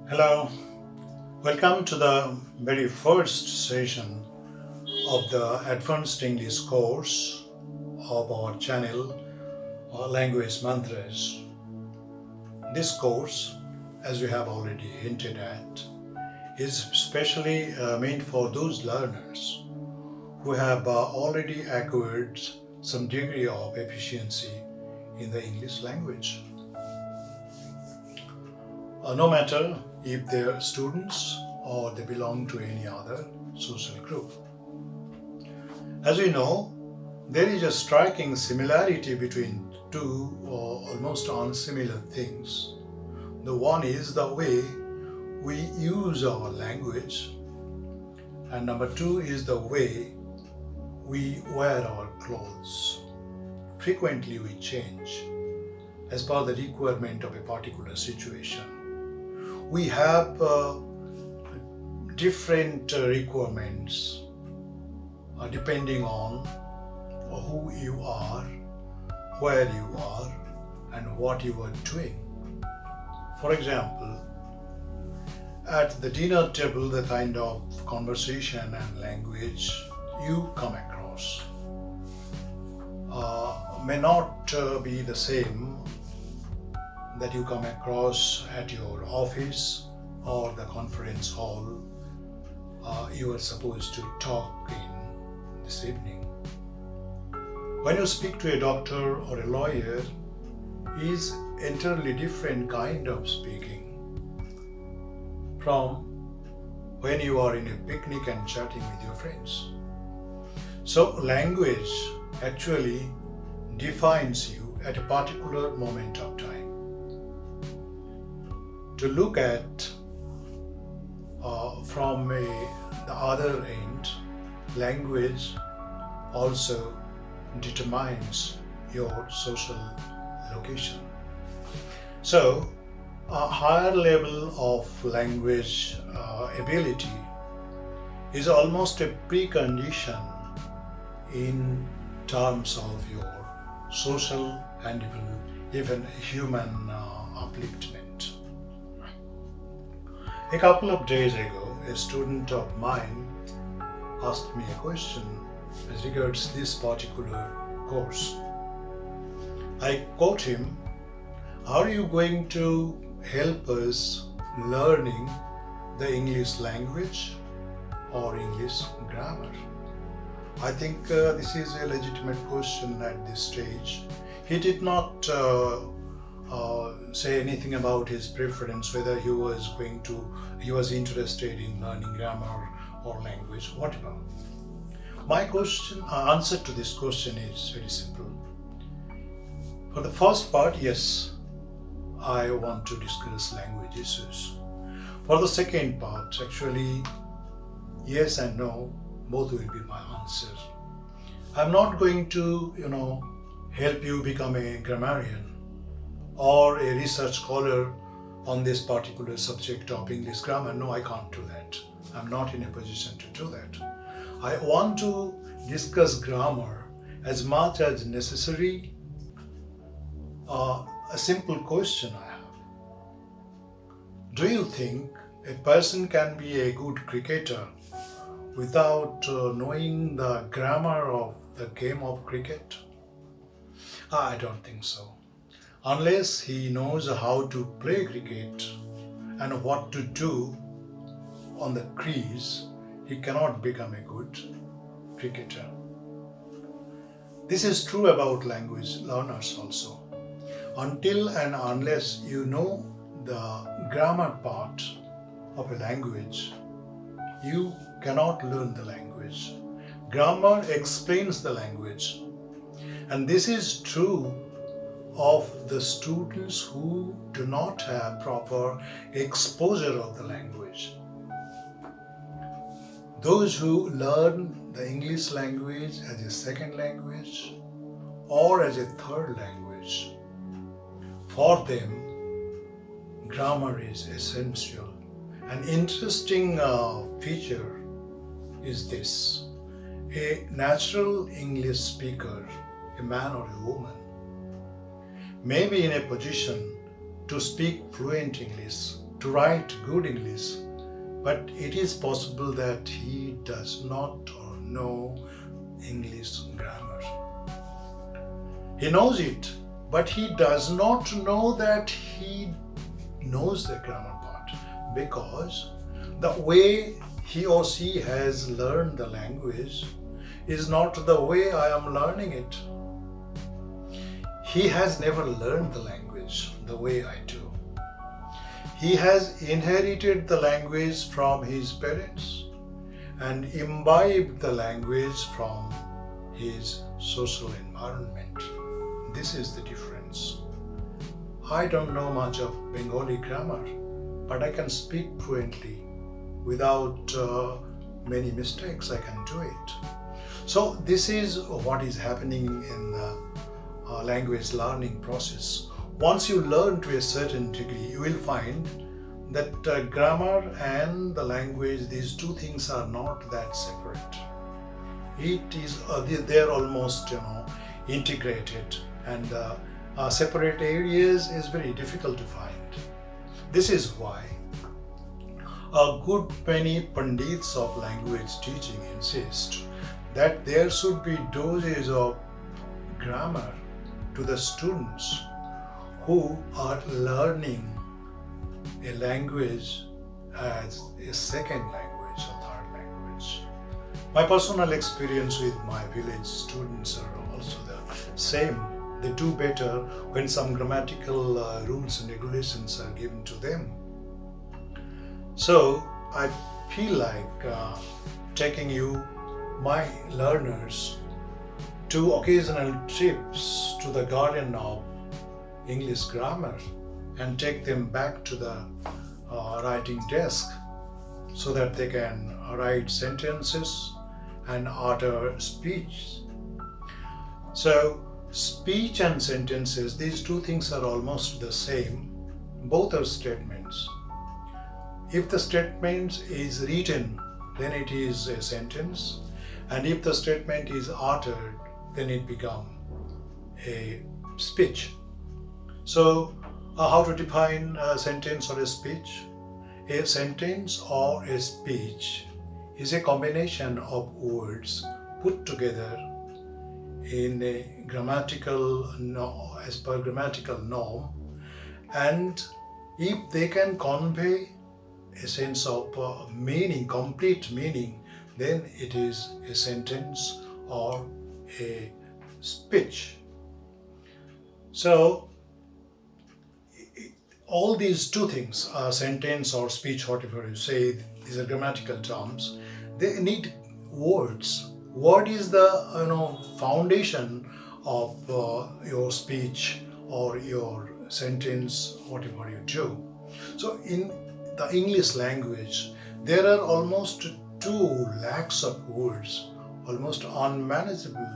Hello, welcome to the very first session of the Advanced English course of our channel, Language Mantras. This course, as we have already hinted at, is specially meant for those learners who have already acquired some degree of efficiency in the English language. No matter if they are students or they belong to any other social group. As we know, there is a striking similarity between two almost unsimilar things. The one is the way we use our language, and number two is the way we wear our clothes. Frequently we change as per the requirement of a particular situation. We have different requirements depending on who you are, where you are, and what you are doing. For example, at the dinner table, the kind of conversation and language you come across may not be the same that you come across at your office or the conference hall you are supposed to talk in this evening. When you speak to a doctor or a lawyer, is entirely different kind of speaking from when you are in a picnic and chatting with your friends. So language actually defines you at a particular moment of time. To look at from the other end, language also determines your social location. So, a higher level of language ability is almost a precondition in terms of your social and even human upliftment. A couple of days ago, a student of mine asked me a question as regards this particular course. I quote him, "How are you going to help us learning the English language or English grammar?" I think this is a legitimate question at this stage. He did not say anything about his preference, whether he was interested in learning grammar or language, whatever. My answer to this question is very simple. For the first part, yes, I want to discuss language issues. For the second part, actually, yes and no, both will be my answers. I'm not going to, help you become a grammarian or a research scholar on this particular subject of English grammar. No, I can't do that. I'm not in a position to do that. I want to discuss grammar as much as necessary. A simple question I have. Do you think a person can be a good cricketer without knowing the grammar of the game of cricket? I don't think so. Unless he knows how to play cricket and what to do on the crease, he cannot become a good cricketer. This is true about language learners also. Until and unless you know the grammar part of a language, you cannot learn the language. Grammar explains the language. And this is true of the students who do not have proper exposure of the language. Those who learn the English language as a second language or as a third language, for them, grammar is essential. An interesting feature is this. A natural English speaker, a man or a woman, may be in a position to speak fluent English to write good English, but it is possible that he does not or know English grammar. He knows it, but he does not know that he knows the grammar part, because the way he or she has learned the language is not the way I am learning it. He has never learned the language the way I do. He has inherited the language from his parents and imbibed the language from his social environment. This is the difference. I don't know much of Bengali grammar, but I can speak fluently. Without many mistakes, I can do it. So this is what is happening in the language learning process. Once you learn to a certain degree, you will find that grammar and the language, these two things are not that separate. It is they're almost integrated, and separate areas is very difficult to find. This is why a good many pandits of language teaching insist that there should be doses of grammar to the students who are learning a language as a second language or third language. My personal experience with my village students are also the same. They do better when some grammatical rules and regulations are given to them. So I feel like taking you, my learners, to occasional trips to the garden of English grammar and take them back to the writing desk so that they can write sentences and utter speech. So speech and sentences, these two things are almost the same. Both are statements. If the statement is written, then it is a sentence, and if the statement is uttered, then it becomes a speech. So how to define a sentence or a speech? A sentence or a speech is a combination of words put together in a grammatical as per grammatical norm, and if they can convey a sense of meaning, complete meaning, then it is a sentence or a speech. So all these two things, sentence or speech, whatever you say, these are grammatical terms, they need words. Word is the foundation of your speech or your sentence, whatever you do. So in the English language, there are almost 2 lakhs of words, almost unmanageable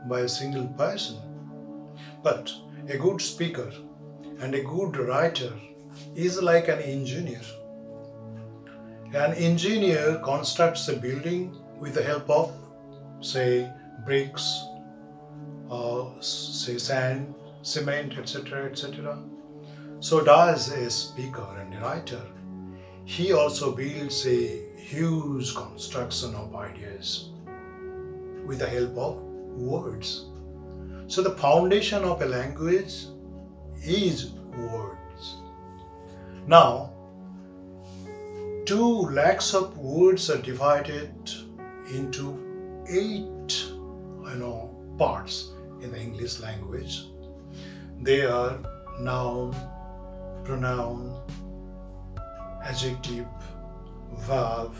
by a single person. But a good speaker and a good writer is like an engineer. An engineer constructs a building with the help of, say, bricks, say sand, cement, etc., etc. So does a speaker and a writer. He also builds a huge construction of ideas with the help of words. So the foundation of a language is words. Now, 2 lakhs of words are divided into 8 parts in the English language. They are noun, pronoun, adjective, verb,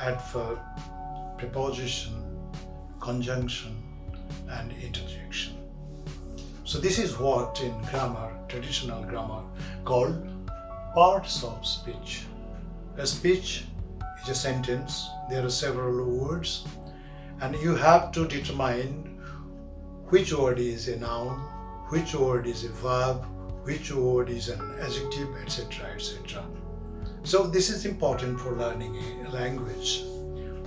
adverb, preposition, conjunction, and interjection. So this is what in grammar, traditional grammar, called parts of speech. A speech is a sentence. There are several words, and you have to determine which word is a noun, which word is a verb, which word is an adjective, etc., etc. So this is important for learning a language.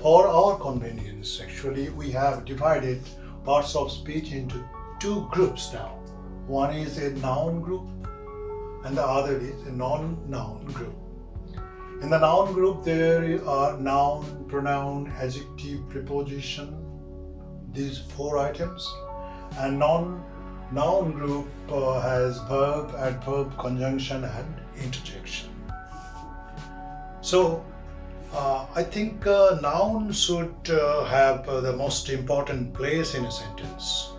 For our convenience, actually, we have divided parts of speech into 2 groups now. One is a noun group and the other is a non-noun group. In the noun group, there are noun, pronoun, adjective, preposition, these four items, and non-noun group has verb, adverb, conjunction, and interjection. So, I think noun should have the most important place in a sentence,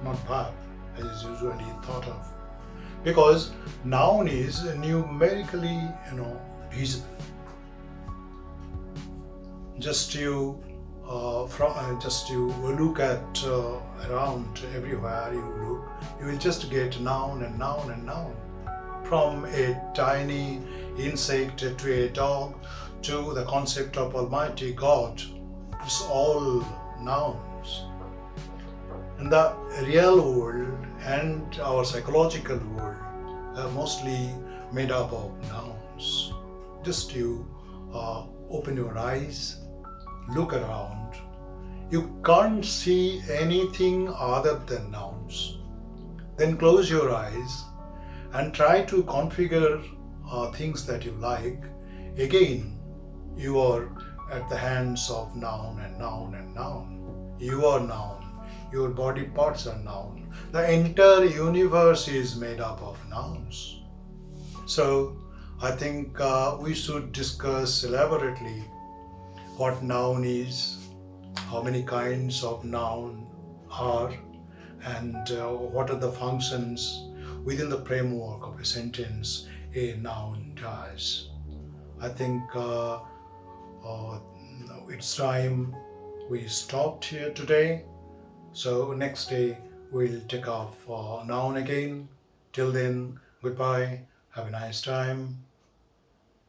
not verb, as is usually thought of, because noun is numerically, visible. Just you look at around everywhere you look, you will just get noun and noun and noun. From a tiny insect to a dog to the concept of Almighty God, it's all nouns. And the real world and our psychological world are mostly made up of nouns. Just you open your eyes, look around. You can't see anything other than nouns. Then close your eyes and try to configure things that you like. Again, you are at the hands of noun and noun and noun. You are noun. Your body parts are noun. The entire universe is made up of nouns. So, I think we should discuss elaborately what noun is, how many kinds of noun are, and what are the functions within the framework of a sentence a noun does. I think it's time we stopped here today. So next day we'll take off noun again. Till then, goodbye. Have a nice time.